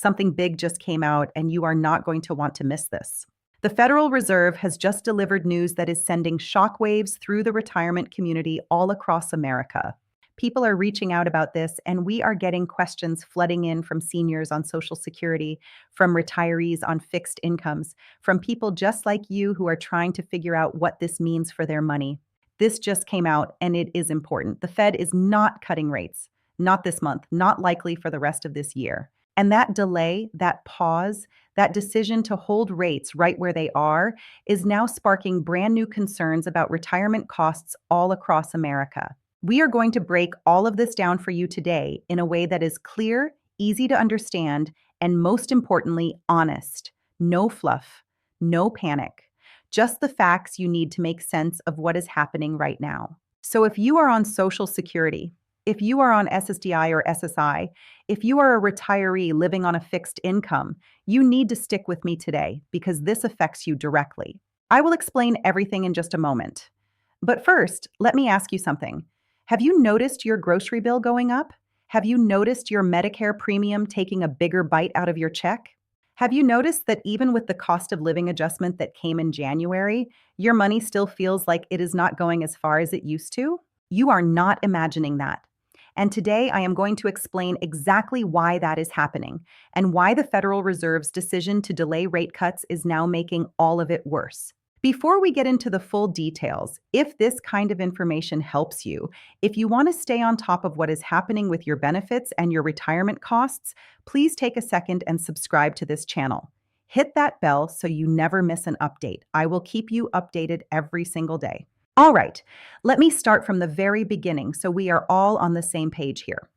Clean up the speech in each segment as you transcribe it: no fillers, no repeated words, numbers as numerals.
Something big just came out, and you are not going to want to miss this. The Federal Reserve has just delivered news that is sending shockwaves through the retirement community all across America. People are reaching out about this, and we are getting questions flooding in from seniors on Social Security, from retirees on fixed incomes, from people just like you who are trying to figure out what this means for their money. This just came out, and it is important. The Fed is not cutting rates, not this month, not likely for the rest of this year. And that delay, that pause, that decision to hold rates right where they are is now sparking brand new concerns about retirement costs all across America. We are going to break all of this down for you today in a way that is clear, easy to understand, and most importantly, honest. No fluff, no panic, just the facts you need to make sense of what is happening right now. So if you are on Social Security, if you are on SSDI or SSI, if you are a retiree living on a fixed income, you need to stick with me today because this affects you directly. I will explain everything in just a moment. But first, let me ask you something. Have you noticed your grocery bill going up? Have you noticed your Medicare premium taking a bigger bite out of your check? Have you noticed that even with the cost of living adjustment that came in January, your money still feels like it is not going as far as it used to? You are not imagining that. And today I am going to explain exactly why that is happening and why the Federal Reserve's decision to delay rate cuts is now making all of it worse. Before we get into the full details, if this kind of information helps you, if you want to stay on top of what is happening with your benefits and your retirement costs, please take a second and subscribe to this channel. Hit that bell so you never miss an update. I will keep you updated every single day. All right, let me start from the very beginning so we are all on the same page here.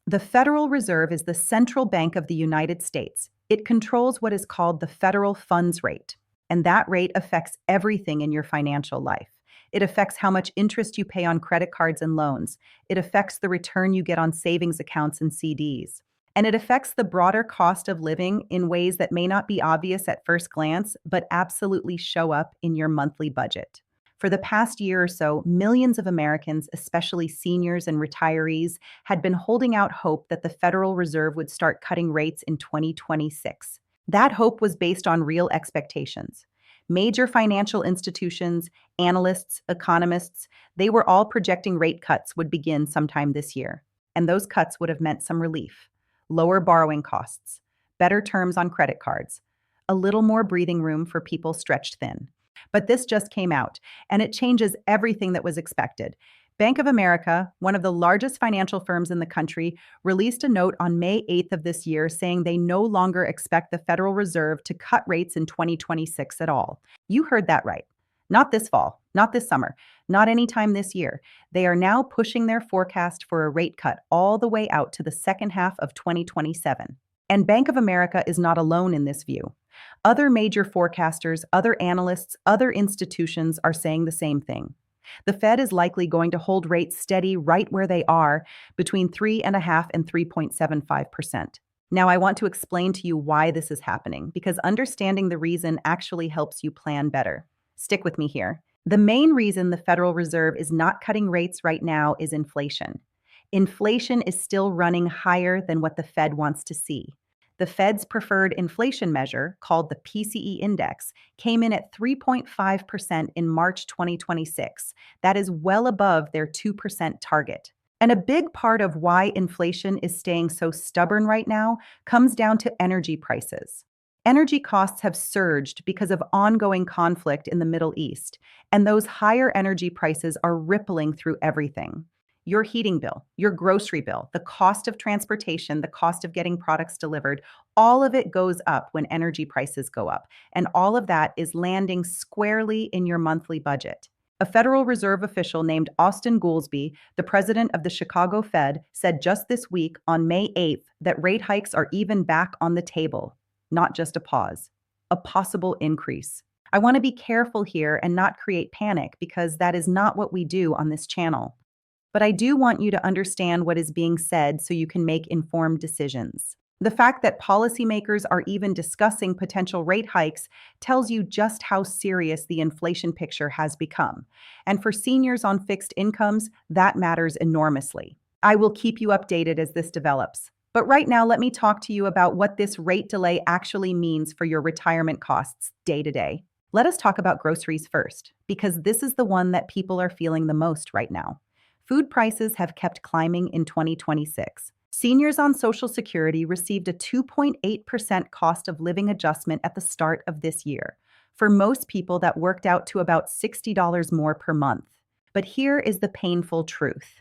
The Federal Reserve is the central bank of the United States. It controls what is called the federal funds rate. And that rate affects everything in your financial life. It affects how much interest you pay on credit cards and loans. It affects the return you get on savings accounts and CDs. And it affects the broader cost of living in ways that may not be obvious at first glance, but absolutely show up in your monthly budget. For the past year or so, millions of Americans, especially seniors and retirees, had been holding out hope that the Federal Reserve would start cutting rates in 2026. That hope was based on real expectations. Major financial institutions, analysts, economists, they were all projecting rate cuts would begin sometime this year. And those cuts would have meant some relief, lower borrowing costs, better terms on credit cards, a little more breathing room for people stretched thin. But this just came out, and it changes everything that was expected. Bank of America, one of the largest financial firms in the country, released a note on May 8th of this year saying they no longer expect the Federal Reserve to cut rates in 2026 at all. You heard that right. Not this fall, not this summer, not anytime this year. They are now pushing their forecast for a rate cut all the way out to the second half of 2027. And Bank of America is not alone in this view. Other major forecasters, other analysts, other institutions are saying the same thing. The Fed is likely going to hold rates steady right where they are, between 3.5% and 3.75%. Now, I want to explain to you why this is happening, because understanding the reason actually helps you plan better. Stick with me here. The main reason the Federal Reserve is not cutting rates right now is inflation. Inflation is still running higher than what the Fed wants to see. The Fed's preferred inflation measure, called the PCE index, came in at 3.5% in March 2026. That is well above their 2% target. And a big part of why inflation is staying so stubborn right now comes down to energy prices. Energy costs have surged because of ongoing conflict in the Middle East, and those higher energy prices are rippling through everything. Your heating bill, your grocery bill, the cost of transportation, the cost of getting products delivered, all of it goes up when energy prices go up. And all of that is landing squarely in your monthly budget. A Federal Reserve official named Austin Goolsbee, the president of the Chicago Fed, said just this week on May 8th that rate hikes are even back on the table, not just a pause, a possible increase. I want to be careful here and not create panic because that is not what we do on this channel. But I do want you to understand what is being said so you can make informed decisions. The fact that policymakers are even discussing potential rate hikes tells you just how serious the inflation picture has become. And for seniors on fixed incomes, that matters enormously. I will keep you updated as this develops. But right now, let me talk to you about what this rate delay actually means for your retirement costs day to day. Let us talk about groceries first, because this is the one that people are feeling the most right now. Food prices have kept climbing in 2026. Seniors on Social Security received a 2.8% cost of living adjustment at the start of this year. For most people, that worked out to about $60 more per month. But here is the painful truth.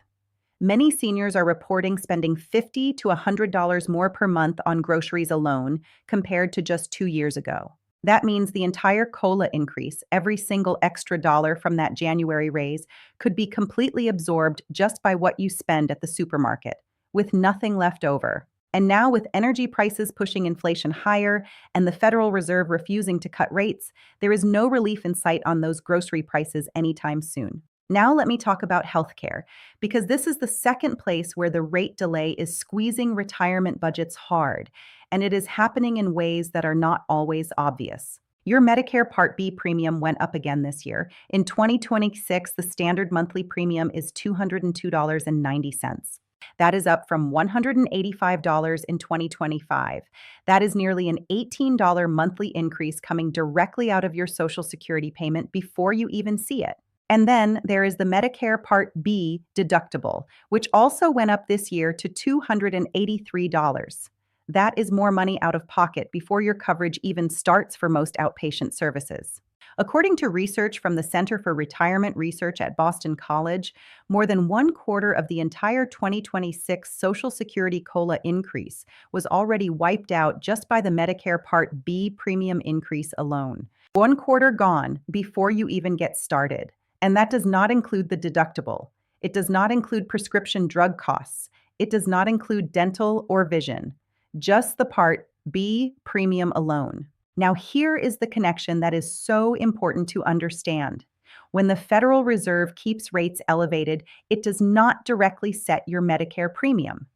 Many seniors are reporting spending $50 to $100 more per month on groceries alone compared to just 2 years ago. That means the entire COLA increase, every single extra dollar from that January raise, could be completely absorbed just by what you spend at the supermarket, with nothing left over. And now, with energy prices pushing inflation higher and the Federal Reserve refusing to cut rates, there is no relief in sight on those grocery prices anytime soon. Now, let me talk about healthcare, because this is the second place where the rate delay is squeezing retirement budgets hard, and it is happening in ways that are not always obvious. Your Medicare Part B premium went up again this year. In 2026, the standard monthly premium is $202.90. That is up from $185 in 2025. That is nearly an $18 monthly increase coming directly out of your Social Security payment before you even see it. And then there is the Medicare Part B deductible, which also went up this year to $283. That is more money out of pocket before your coverage even starts for most outpatient services. According to research from the Center for Retirement Research at Boston College, more than 1/4 of the entire 2026 Social Security COLA increase was already wiped out just by the Medicare Part B premium increase alone. 1/4 gone before you even get started. And that does not include the deductible. It does not include prescription drug costs. It does not include dental or vision. Just the Part B premium alone. Now, here is the connection that is so important to understand. When the Federal Reserve keeps rates elevated, it does not directly set your Medicare premium,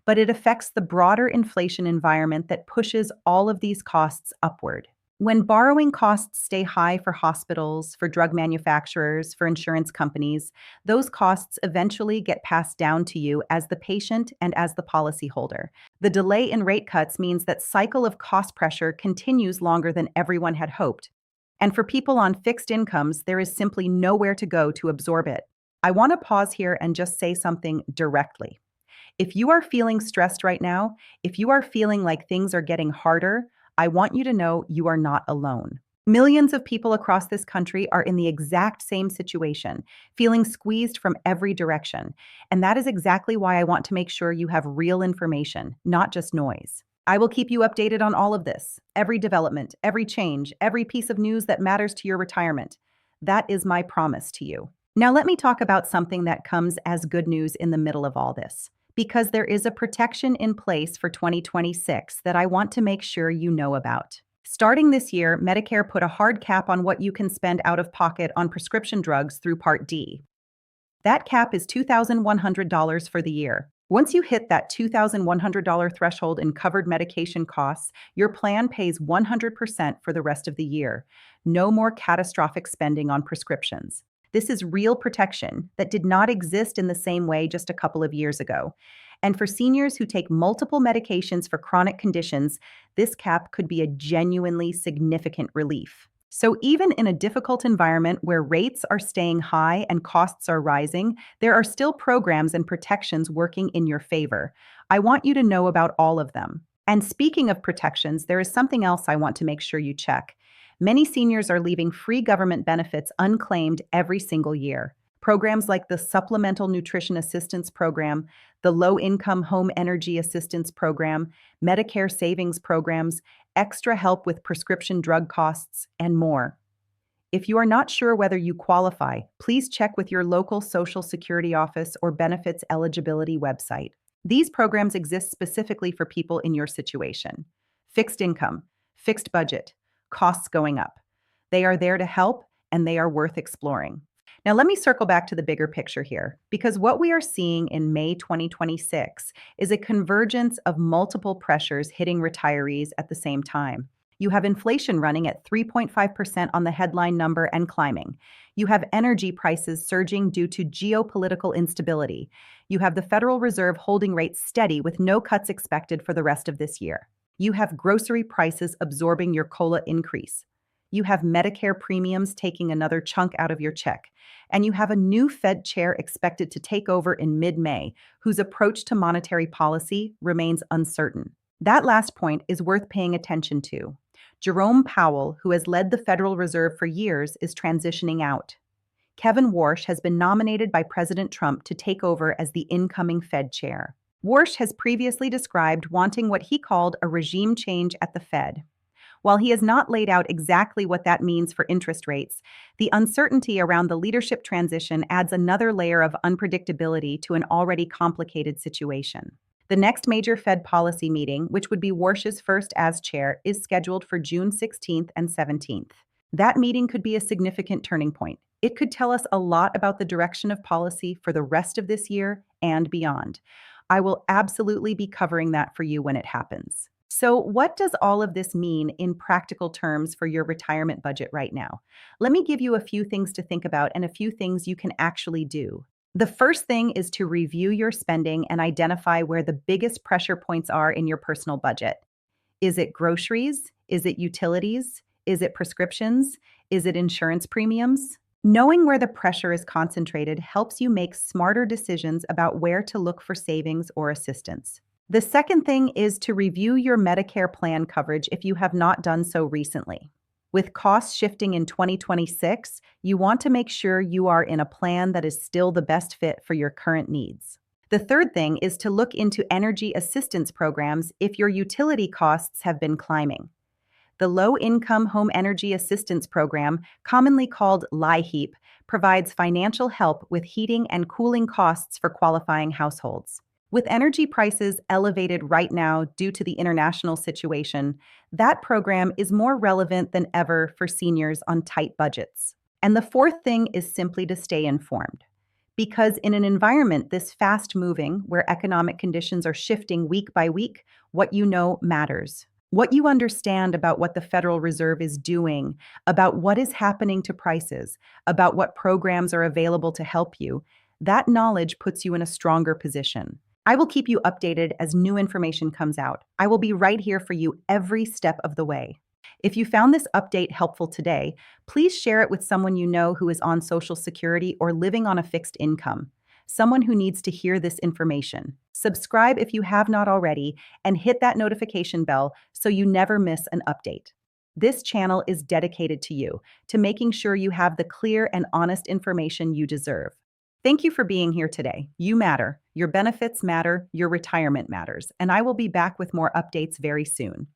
but it affects the broader inflation environment that pushes all of these costs upward. When borrowing costs stay high for hospitals, for drug manufacturers, for insurance companies, those costs eventually get passed down to you as the patient and as the policyholder. The delay in rate cuts means that cycle of cost pressure continues longer than everyone had hoped. And for people on fixed incomes, there is simply nowhere to go to absorb it. I want to pause here and just say something directly. If you are feeling stressed right now, if you are feeling like things are getting harder, I want you to know you are not alone. Millions of people across this country are in the exact same situation, feeling squeezed from every direction. And that is exactly why I want to make sure you have real information, not just noise. I will keep you updated on all of this, every development, every change, every piece of news that matters to your retirement. That is my promise to you. Now let me talk about something that comes as good news in the middle of all this, because there is a protection in place for 2026 that I want to make sure you know about. Starting this year, Medicare put a hard cap on what you can spend out of pocket on prescription drugs through Part D. That cap is $2,100 for the year. Once you hit that $2,100 threshold in covered medication costs, your plan pays 100% for the rest of the year. No more catastrophic spending on prescriptions. This is real protection that did not exist in the same way just a couple of years ago. And for seniors who take multiple medications for chronic conditions, this cap could be a genuinely significant relief. So even in a difficult environment where rates are staying high and costs are rising, there are still programs and protections working in your favor. I want you to know about all of them. And speaking of protections, there is something else I want to make sure you check. Many seniors are leaving free government benefits unclaimed every single year. Programs like the Supplemental Nutrition Assistance Program, the Low-Income Home Energy Assistance Program, Medicare Savings Programs, extra help with prescription drug costs, and more. If you are not sure whether you qualify, please check with your local Social Security office or benefits eligibility website. These programs exist specifically for people in your situation. Fixed income, fixed budget, costs going up. They are there to help, and they are worth exploring. Now, let me circle back to the bigger picture here, because what we are seeing in May 2026 is a convergence of multiple pressures hitting retirees at the same time. You have inflation running at 3.5% on the headline number and climbing. You have energy prices surging due to geopolitical instability. You have the Federal Reserve holding rates steady with no cuts expected for the rest of this year. You have grocery prices absorbing your COLA increase. You have Medicare premiums taking another chunk out of your check. And you have a new Fed chair expected to take over in mid-May, whose approach to monetary policy remains uncertain. That last point is worth paying attention to. Jerome Powell, who has led the Federal Reserve for years, is transitioning out. Kevin Warsh has been nominated by President Trump to take over as the incoming Fed chair. Warsh has previously described wanting what he called a regime change at the Fed. While he has not laid out exactly what that means for interest rates, the uncertainty around the leadership transition adds another layer of unpredictability to an already complicated situation. The next major Fed policy meeting, which would be Warsh's first as chair, is scheduled for June 16th and 17th. That meeting could be a significant turning point. It could tell us a lot about the direction of policy for the rest of this year and beyond. I will absolutely be covering that for you when it happens. So, what does all of this mean in practical terms for your retirement budget right now? Let me give you a few things to think about and a few things you can actually do. The first thing is to review your spending and identify where the biggest pressure points are in your personal budget. Is it groceries? Is it utilities? Is it prescriptions? Is it insurance premiums? Knowing where the pressure is concentrated helps you make smarter decisions about where to look for savings or assistance. The second thing is to review your Medicare plan coverage if you have not done so recently. With costs shifting in 2026, you want to make sure you are in a plan that is still the best fit for your current needs. The third thing is to look into energy assistance programs if your utility costs have been climbing. The Low-Income Home Energy Assistance Program, commonly called LIHEAP, provides financial help with heating and cooling costs for qualifying households. With energy prices elevated right now due to the international situation, that program is more relevant than ever for seniors on tight budgets. And the fourth thing is simply to stay informed. Because in an environment this fast-moving, where economic conditions are shifting week by week, what you know matters. What you understand about what the Federal Reserve is doing, about what is happening to prices, about what programs are available to help you, that knowledge puts you in a stronger position. I will keep you updated as new information comes out. I will be right here for you every step of the way. If you found this update helpful today, please share it with someone you know who is on Social Security or living on a fixed income, someone who needs to hear this information. Subscribe if you have not already, and hit that notification bell so you never miss an update. This channel is dedicated to you, to making sure you have the clear and honest information you deserve. Thank you for being here today. You matter, your benefits matter, your retirement matters, and I will be back with more updates very soon.